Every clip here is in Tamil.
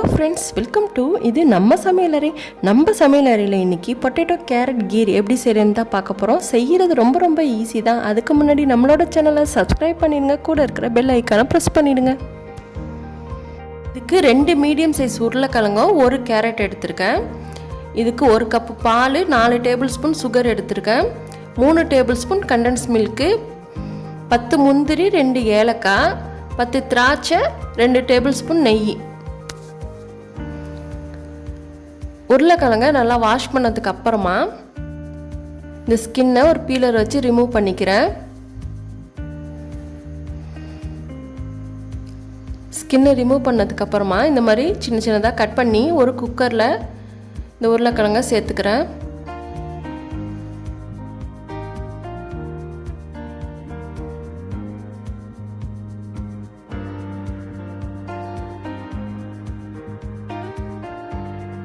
ஹலோ ஃப்ரெண்ட்ஸ், வெல்கம் டு இது நம்ம சமையலறை. நம்ம சமையலறையில் இன்றைக்கி பொட்டேட்டோ கேரட் கீர் எப்படி செய்கிறேன்னு தான் பார்க்க போகிறோம். செய்கிறது ரொம்ப ரொம்ப ஈஸி தான். அதுக்கு முன்னாடி நம்மளோட சேனலை சப்ஸ்கிரைப் பண்ணிடுங்க, கூட இருக்கிற பெல் ஐக்கானை ப்ரெஸ் பண்ணிவிடுங்க. இதுக்கு 2 மீடியம் சைஸ் உருளைக்கிழங்கும் 1 கேரட் எடுத்திருக்கேன். இதுக்கு 1 கப்பு பால், 4 டேபிள் ஸ்பூன் சுகர் எடுத்திருக்கேன், 3 டேபிள் ஸ்பூன் கண்டென்ஸ் மில்க்கு, 10 முந்திரி, 2 ஏலக்காய், 10 திராட்சை, 2 டேபிள் ஸ்பூன் நெய். உருளைக்கிழங்க நல்லா வாஷ் பண்ணதுக்கு அப்புறமா இந்த ஸ்கின்னை ஒரு பீலர் வச்சு ரிமூவ் பண்ணிக்கிறேன். ஸ்கின்னை ரிமூவ் பண்ணதுக்கு அப்புறமா இந்த மாதிரி சின்ன சின்னதாக கட் பண்ணி ஒரு குக்கரில் இந்த உருளைக்கிழங்க சேர்த்துக்கிறேன்.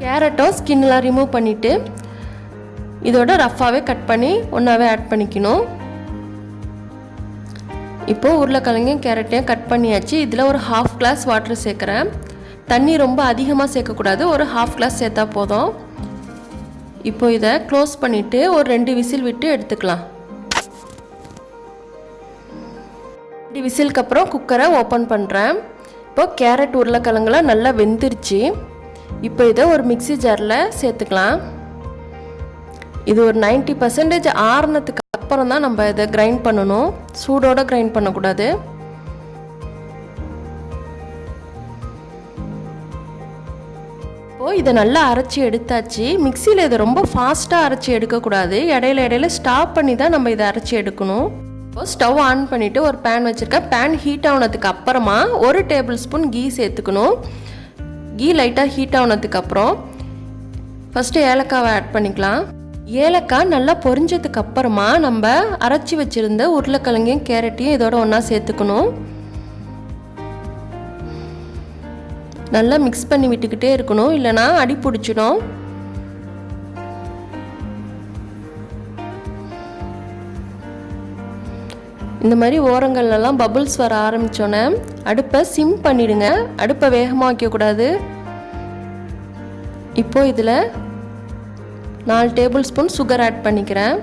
கேரட்டும் ஸ்கின்லாம் ரிமூவ் பண்ணிவிட்டு இதோட ரஃப்பாகவே கட் பண்ணி ஒன்றாவே ஆட் பண்ணிக்கணும். இப்போது உருளைக்கிழங்கையும் கேரட்டையும் கட் பண்ணியாச்சு. இதில் ஒரு 1/2 கிளாஸ் வாட்டர் சேர்க்குறேன். தண்ணி ரொம்ப அதிகமாக சேர்க்கக்கூடாது, ஒரு 1/2 கிளாஸ் சேர்த்தா போதும். இப்போ இதை க்ளோஸ் பண்ணிவிட்டு ஒரு 2 விசில் விட்டு எடுத்துக்கலாம். 2 விசிலுக்கு அப்புறம் குக்கரை ஓப்பன் பண்ணுறேன். இப்போது கேரட் உருளைக்கிழங்குலாம் நல்லா வெந்துருச்சு. இப்போ இதை ஒரு மிக்ஸி ஜாரில் சேர்த்துக்கலாம். இது ஒரு 90% ஆறுனதுக்கு அப்புறம் தான் நம்ம இதை கிரைண்ட் பண்ணணும், சூடோடு கிரைண்ட் பண்ணக்கூடாது. இப்போது இதை நல்லா அரைச்சி எடுத்தாச்சு. மிக்சியில் இதை ரொம்ப ஃபாஸ்ட்டாக அரைச்சி எடுக்கக்கூடாது, இடையில ஸ்டாப் பண்ணி தான் நம்ம இதை அரைச்சி எடுக்கணும். இப்போது ஸ்டவ் ஆன் பண்ணிவிட்டு ஒரு பேன் வச்சுருக்கேன். பேன் ஹீட் ஆனதுக்கு அப்புறமா 1 டேபிள் ஸ்பூன் கீ சேர்த்துக்கணும். கீ லைட்டாக ஹீட் ஆனதுக்கப்புறம் ஃபஸ்ட்டு ஏலக்காவை ஆட் பண்ணிக்கலாம். ஏலக்காய் நல்லா பொரிஞ்சதுக்கு அப்புறமா நம்ம அரைச்சி வச்சுருந்த உருளைக்கிழங்கையும் கேரட்டையும் இதோட ஒன்றா சேர்த்துக்கணும். நல்லா மிக்ஸ் பண்ணி விட்டுக்கிட்டே இருக்கணும், இல்லைனா அடி பிடிச்சிடும். இந்த மாதிரி ஓரங்கள்லாம் பபுள்ஸ் வர ஆரம்பித்தோன்னே அடுப்பை சிம் பண்ணிவிடுங்க. அடுப்பை வேகமாக வைக்கக்கூடாது. இப்போது இதில் 4 டேபிள் ஸ்பூன் சுகர் ஆட் பண்ணிக்கிறேன்.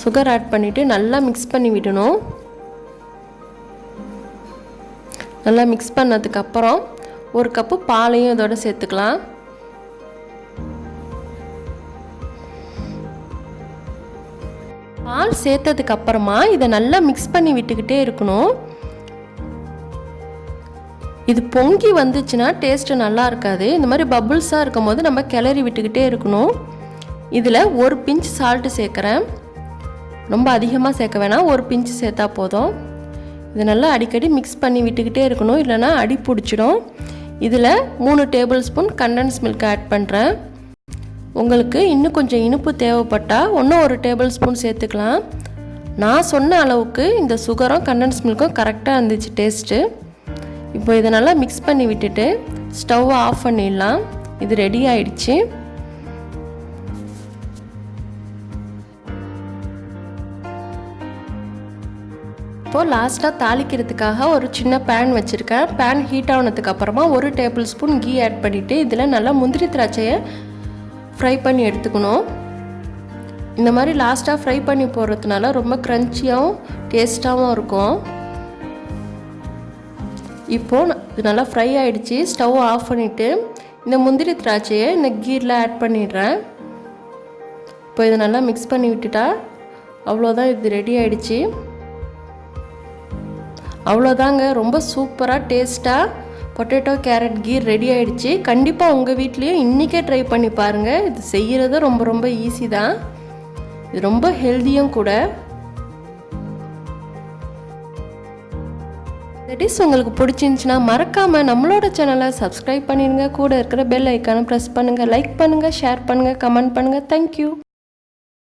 சுகர் ஆட் பண்ணிவிட்டு நல்லா மிக்ஸ் பண்ணி விடணும். நல்லா மிக்ஸ் பண்ணதுக்கப்புறம் 1 கப்பு பாலையும் இதோட சேர்த்துக்கலாம். பால் சேர்த்ததுக்கு அப்புறமா இதை நல்லா மிக்ஸ் பண்ணி விட்டுக்கிட்டே இருக்கணும். இது பொங்கி வந்துச்சுன்னா டேஸ்ட்டு நல்லா இருக்காது. இந்த மாதிரி பபுள்ஸாக இருக்கும் போது நம்ம கிளறி விட்டுக்கிட்டே இருக்கணும். இதில் 1 பிஞ்ச் சால்ட்டு சேர்க்குறேன். ரொம்ப அதிகமாக சேர்க்க வேணாம், 1 பிஞ்ச் சேர்த்தா போதும். இது நல்லா அடிக்கடி மிக்ஸ் பண்ணி விட்டுக்கிட்டே இருக்கணும், இல்லைனா அடி பிடிச்சிடும். இதில் 3 tablespoon condensed milk add பண்ணுறேன். உங்களுக்கு இன்னும் கொஞ்சம் இனிப்பு தேவைப்பட்டால் இன்னும் 1 டேபிள் ஸ்பூன் சேர்த்துக்கலாம். நான் சொன்ன அளவுக்கு இந்த சுகரும் கண்டென்ஸ் மில்க்கும் கரெக்டாக இருந்துச்சு டேஸ்ட்டு. இப்போ இதை நல்லா மிக்ஸ் பண்ணி விட்டுட்டு ஸ்டவ்வை ஆஃப் பண்ணிடலாம். இது ரெடி ஆயிடுச்சு. இப்போது லாஸ்ட்டாக தாளிக்கிறதுக்காக ஒரு சின்ன பேன் வச்சுருக்கேன். பேன் ஹீட் ஆனதுக்கு அப்புறமா 1 டேபிள் ஸ்பூன் கீ ஆட் பண்ணிவிட்டு இதில் நல்லா முந்திரி திராட்சையை ஃப்ரை பண்ணி எடுத்துக்கணும். இந்த மாதிரி லாஸ்ட்டாக ஃப்ரை பண்ணி போடுறதுனால ரொம்ப க்ரன்ச்சியாகவும் டேஸ்ட்டாகவும் இருக்கும். இப்போது இது நல்லா ஃப்ரை ஆகிடுச்சு. ஸ்டவ் ஆஃப் பண்ணிவிட்டு இந்த முந்திரி திராட்சையை இந்த கீரில் ஆட் பண்ணிடுறேன். இப்போ இதை நல்லா மிக்ஸ் பண்ணி விட்டுட்டா அவ்வளோதான், இது ரெடி ஆகிடுச்சு. அவ்வளோதாங்க, ரொம்ப சூப்பராக டேஸ்ட்டாக பொட்டேட்டோ கேரட் கீர் ரெடி ஆகிடுச்சு. கண்டிப்பாக உங்கள் வீட்லேயும் இன்றைக்கே ட்ரை பண்ணி பாருங்கள். இது செய்கிறது ரொம்ப ரொம்ப ஈஸி தான். இது ரொம்ப ஹெல்த்தியும் கூட. டிஷ் உங்களுக்கு பிடிச்சிருந்துச்சுன்னா மறக்காமல் நம்மளோட சேனலை சப்ஸ்கிரைப் பண்ணிடுங்க, கூட இருக்கிற பெல் ஐக்கானை ப்ரெஸ் பண்ணுங்கள், லைக் பண்ணுங்கள், ஷேர் பண்ணுங்கள், கமெண்ட் பண்ணுங்கள். தேங்க்யூ.